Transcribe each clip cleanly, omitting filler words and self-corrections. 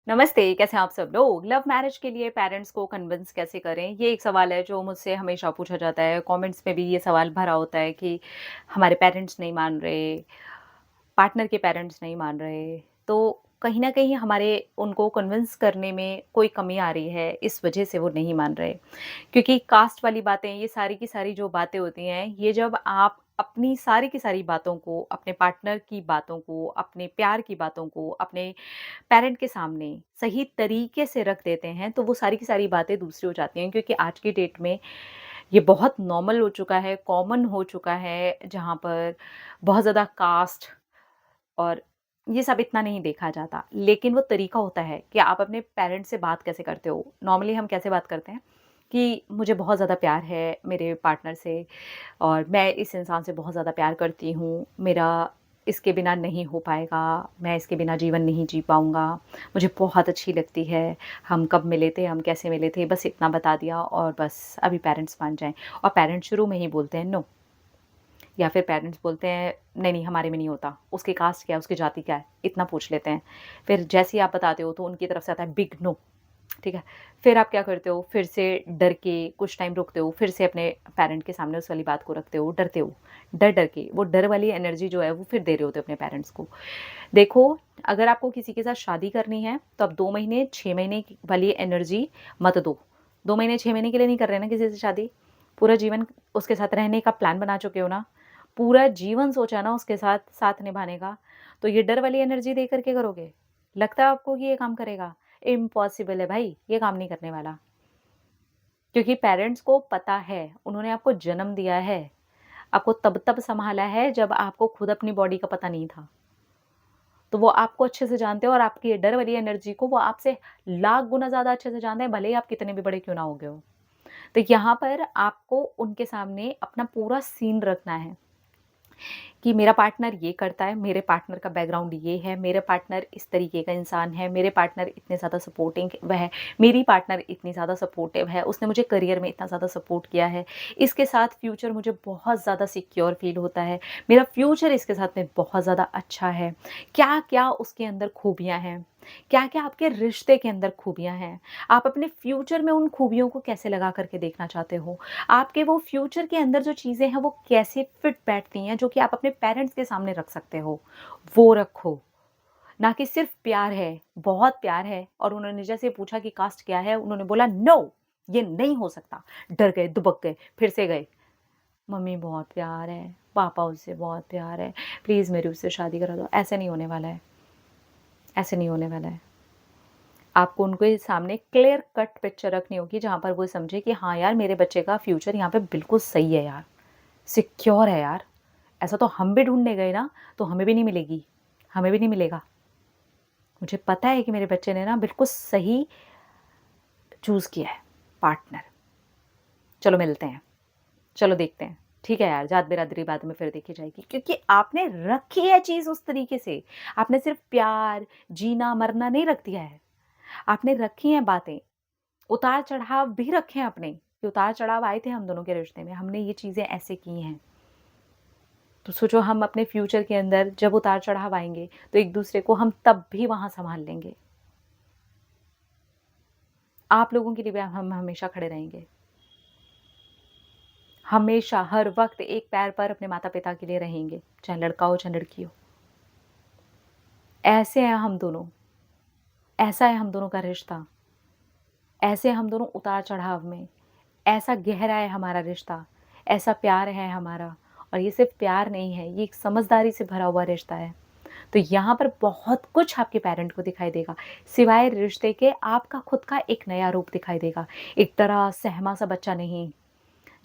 नमस्ते, कैसे हैं आप सब लोग? लव मैरिज के लिए पेरेंट्स को कन्विंस कैसे करें? ये एक सवाल है जो मुझसे हमेशा पूछा जाता है। कमेंट्स में भी ये सवाल भरा होता है कि हमारे पेरेंट्स नहीं मान रहे, पार्टनर के पेरेंट्स नहीं मान रहे। तो कहीं न कहीं हमारे उनको कन्विंस करने में कोई कमी आ रही है, इस वजह से वो नहीं मान रहे। क्योंकि कास्ट वाली बातें, ये सारी की सारी जो बातें होती हैं, ये जब आप अपनी सारी की सारी बातों को, अपने पार्टनर की बातों को, अपने प्यार की बातों को, अपने पेरेंट के सामने सही तरीके से रख देते हैं, तो वो सारी की सारी बातें दूसरी हो जाती हैं क्योंकि आज की डेट में ये बहुत नॉर्मल हो चुका है, कॉमन हो चुका है, जहाँ पर बहुत ज़्यादा कास्ट और ये सब इतना नहीं देखा जाता। लेकिन वो तरीका होता है कि आप अपने पेरेंट्स से बात कैसे करते हो। नॉर्मली हम कैसे बात करते हैं कि मुझे बहुत ज़्यादा प्यार है मेरे पार्टनर से और मैं इस इंसान से बहुत ज़्यादा प्यार करती हूँ। मेरा इसके बिना नहीं हो पाएगा, मैं इसके बिना जीवन नहीं जी पाऊँगा। मुझे बहुत अच्छी लगती है, हम कब मिले थे, हम कैसे मिले थे, बस इतना बता दिया और बस अभी पेरेंट्स मान जाएँ। और पेरेंट्स शुरू में ही बोलते हैं नो, या फिर पेरेंट्स बोलते हैं नहीं, नहीं हमारे में नहीं होता, उसकी कास्ट क्या है, उसकी जाति क्या है, इतना पूछ लेते हैं। फिर जैसे ही आप बताते हो तो उनकी तरफ से आता है बिग नो। ठीक है? फिर आप क्या करते हो, फिर से डर के कुछ टाइम रुकते हो, फिर से अपने पेरेंट के सामने उस वाली बात को रखते हो, डरते हो। डर-डर के, वो डर वाली एनर्जी जो है वो फिर दे रहे होते हो अपने पेरेंट्स को। देखो, अगर आपको किसी के साथ शादी करनी है, तो आप 2 महीने, 6 महीने की वाली एनर्जी मत दो। 2 महीने, 6 महीने के लिए नहीं कर रहे ना किसी से शादी। पूरा जीवन उसके साथ रहने का प्लान बना चुके हो ना, पूरा जीवन सोचा ना उसके साथ, साथ निभाने का, तो ये डर वाली एनर्जी दे कर के करोगे? लगता है आपको कि ये काम करेगा? इम्पॉसिबल है भाई, ये काम नहीं करने वाला। क्योंकि पेरेंट्स को पता है, उन्होंने आपको जन्म दिया है, आपको तब-तब सँभाला है जब आपको खुद अपनी बॉडी का पता नहीं था। तो वो आपको अच्छे से जानते हैं और आपकी ये डर वाली एनर्जी को वो आपसे लाख गुना ज़्यादा अच्छे से जानते हैं, भले ही आप कितने भी बड़े क्यों ना हो गए हो। तो यहाँ पर आपको उनके सामने अपना पूरा सीन रखना है। कि मेरा पार्टनर ये करता है, मेरे पार्टनर का बैकग्राउंड ये है, मेरे पार्टनर इस तरीके का इंसान है, मेरे पार्टनर इतने ज़्यादा सपोर्टिंग वह है, मेरी पार्टनर इतनी ज़्यादा सपोर्टिव है, उसने मुझे करियर में इतना ज़्यादा सपोर्ट किया है, इसके साथ फ्यूचर मुझे बहुत ज़्यादा सिक्योर फ़ील होता है, मेरा फ्यूचर इसके साथ में बहुत ज़्यादा अच्छा है। क्या-क्या उसके अंदर खूबियाँ हैं, क्या-क्या आपके रिश्ते के अंदर खूबियाँ हैं, आप अपने फ्यूचर में उन खूबियों को कैसे लगा कर के देखना चाहते हो? आपके वो फ्यूचर के अंदर जो चीज़ें हैं वो कैसे फिट बैठती हैं जो कि आप अपने पेरेंट्स के सामने रख सकते हो, वो रखो। ना कि सिर्फ़ प्यार है, बहुत प्यार है और उन्होंने जैसे पूछा कि कास्ट क्या है? उन्होंने बोला नो, ये नहीं हो सकता। डर गए, दुबक गए, फिर से गए, मम्मी बहुत प्यार है, पापा उससे बहुत प्यार है, प्लीज़ मेरी उससे शादी करा दो। ऐसे नहीं होने वाला है, ऐसे नहीं होने वाला है। आपको उनके सामने क्लियर कट पिक्चर रखनी होगी जहाँ पर वो समझे कि हाँ यार, मेरे बच्चे का फ्यूचर यहाँ पे बिल्कुल सही है यार। सिक्योर है यार। ऐसा तो हम भी ढूँढने गए ना, तो हमें भी नहीं मिलेगी, हमें भी नहीं मिलेगा। मुझे पता है कि मेरे बच्चे ने ना बिल्कुल सही चूज़ किया है पार्टनर। चलो मिलते हैं, चलो देखते हैं। ठीक है यार, जात-बिरादरी बाद में फिर देखी जाएगी क्योंकि आपने रखी है चीज़ उस तरीके से। आपने सिर्फ़ प्यार, जीना-मरना नहीं रख दिया है। आपने रखी हैं बातें, उतार-चढ़ाव भी रखे हैं आपने, कि उतार-चढ़ाव आए थे हम दोनों के रिश्ते में, हमने ये चीज़ें ऐसे की हैं। तो सोचो हम अपने फ्यूचर के अंदर जब उतार-चढ़ाव आएँगे, तो एक-दूसरे को हम तब भी वहाँ सँभाल लेंगे। आप लोगों के लिए भी हम हमेशा खड़े रहेंगे। हमेशा, हर वक़्त एक पैर पर अपने माता-पिता के लिए रहेंगे, चाहे लड़का हो, चाहे लड़की हो। ऐसे हैं हम दोनों, ऐसा है हम दोनों का रिश्ता, ऐसे हम दोनों उतार-चढ़ाव में, ऐसा गहरा है हमारा रिश्ता, ऐसा प्यार है हमारा और ये सिर्फ़ प्यार नहीं है, ये एक समझदारी से भरा हुआ रिश्ता है। तो यहाँ पर बहुत कुछ आपके पेरेंट को दिखाई देगा। सिवाय रिश्ते के आपका खुद का एक नया रूप दिखाई देगा। एक तरह सहमा-सा बच्चा नहीं,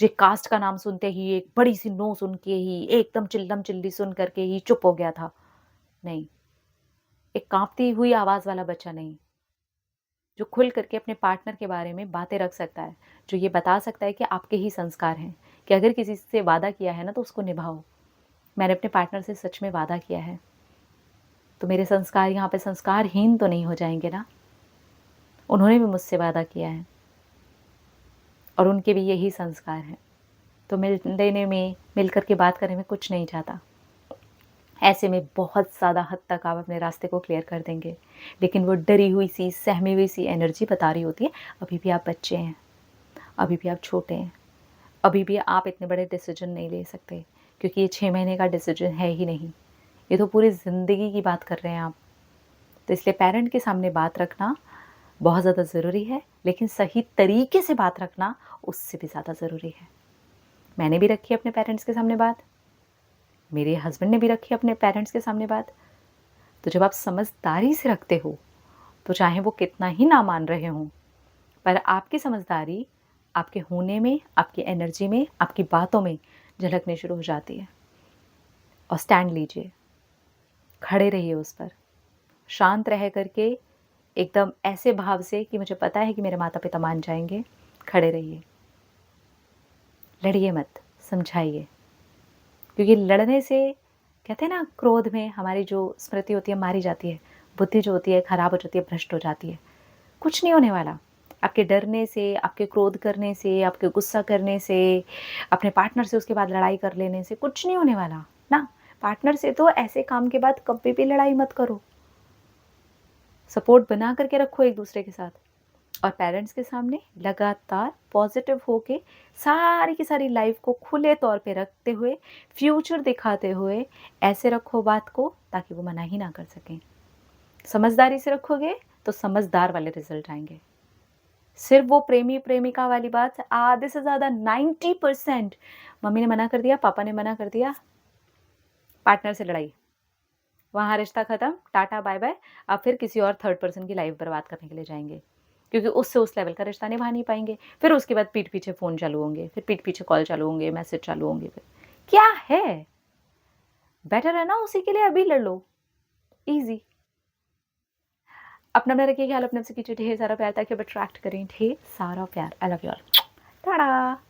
जो कास्ट का नाम सुनते ही एक बड़ी-सी नो सुन के ही एकदम चिल्लम-चिल्ली सुन कर के ही चुप हो गया था। नहीं, एक काँपती हुई आवाज़ वाला बच्चा नहीं, जो खुल कर के अपने पार्टनर के बारे में बातें रख सकता है, जो ये बता सकता है कि आपके ही संस्कार हैं, कि अगर किसी से वादा किया है ना तो उसको निभाओ। मैंने अपने पार्टनर से सच में वादा किया है, तो मेरे संस्कार यहाँ पे संस्कारहीन तो नहीं हो जाएँगे ना? उन्होंने भी मुझसे वादा किया है और उनके भी यही संस्कार हैं। तो मिल लेने में, मिल कर के बात करने में कुछ नहीं जाता। ऐसे में बहुत ज़्यादा हद तक आप अपने रास्ते को क्लियर कर देंगे। लेकिन वो डरी हुई सी, सहमी हुई सी एनर्जी बता रही होती है, अभी भी आप बच्चे हैं, अभी भी आप छोटे हैं, अभी भी आप इतने बड़े डिसीजन नहीं ले सकते, क्योंकि ये 6 महीने का डिसीजन है ही नहीं, ये तो पूरी ज़िंदगी की बात कर रहे हैं आप। तो इसलिए पेरेंट के सामने बात रखना बहुत ज़्यादा ज़रूरी है, लेकिन सही तरीके से बात रखना उससे भी ज़्यादा ज़रूरी है। मैंने भी रखी है अपने पेरेंट्स के सामने बात, मेरे हस्बैंड ने भी रखी है अपने पेरेंट्स के सामने बात। तो जब आप समझदारी से रखते हो, तो चाहे वो कितना ही ना मान रहे हों, पर आपकी समझदारी आपके होने में, आपकी एनर्जी में, आपकी बातों में झलकनी शुरू हो जाती है। और स्टैंड लीजिए, खड़े रहिए उस पर, शांत रह करके एकदम ऐसे भाव से कि मुझे पता है कि मेरे माता-पिता मान जाएँगे, खड़े रहिए। लड़िए मत, समझाइए। क्योंकि लड़ने से कहते हैं ना, क्रोध में हमारी जो स्मृति होती है मारी जाती है, बुद्धि जो होती है खराब हो जाती है, भ्रष्ट हो जाती है। कुछ नहीं होने वाला। आपके डरने से, आपके क्रोध करने से, आपके गुस्सा करने से, अपने पार्टनर से उसके बाद लड़ाई कर लेने से कुछ नहीं होने वाला, ना। पार्टनर से तो ऐसे काम के बाद कभी भी लड़ाई मत करो। सपोर्ट बना करके रखो एक-दूसरे के साथ। और पेरेंट्स के सामने लगातार पॉजिटिव होके सारी की सारी लाइफ को खुले तौर पे रखते हुए, फ्यूचर दिखाते हुए ऐसे रखो बात को ताकि वो मना ही ना कर सकें। समझदारी से रखोगे तो समझदार वाले रिजल्ट आएँगे। सिर्फ़ वो प्रेमी-प्रेमिका वाली बात, आधे से ज़्यादा 90% मम्मी ने मना कर दिया, पापा ने मना कर दिया, पार्टनर से लड़ाई। वहाँ रिश्ता ख़त्म, टाटा बाय-बाय। अब फिर किसी और थर्ड पर्सन की लाइफ़ बर्बाद करने के लिए जाएँगे। क्योंकि उससे उस लेवल का रिश्ता निभा नहीं पाएँगे। फिर उसके बाद पीठ पीछे फ़ोन चालू होंगे, फिर पीठ पीछे कॉल चालू होंगे, मैसेज चालू होंगे फिर। क्या है? बेटर है ना उसी के लिए अभी लड़ लो, ईज़ी। अपना ध्यान रखिए, ख़्याल अपने आप से कीजिए। ढेर सारा प्यार ताकि अब अट्रैक्ट करें ढेर सारा प्यार। I love you all. Tata.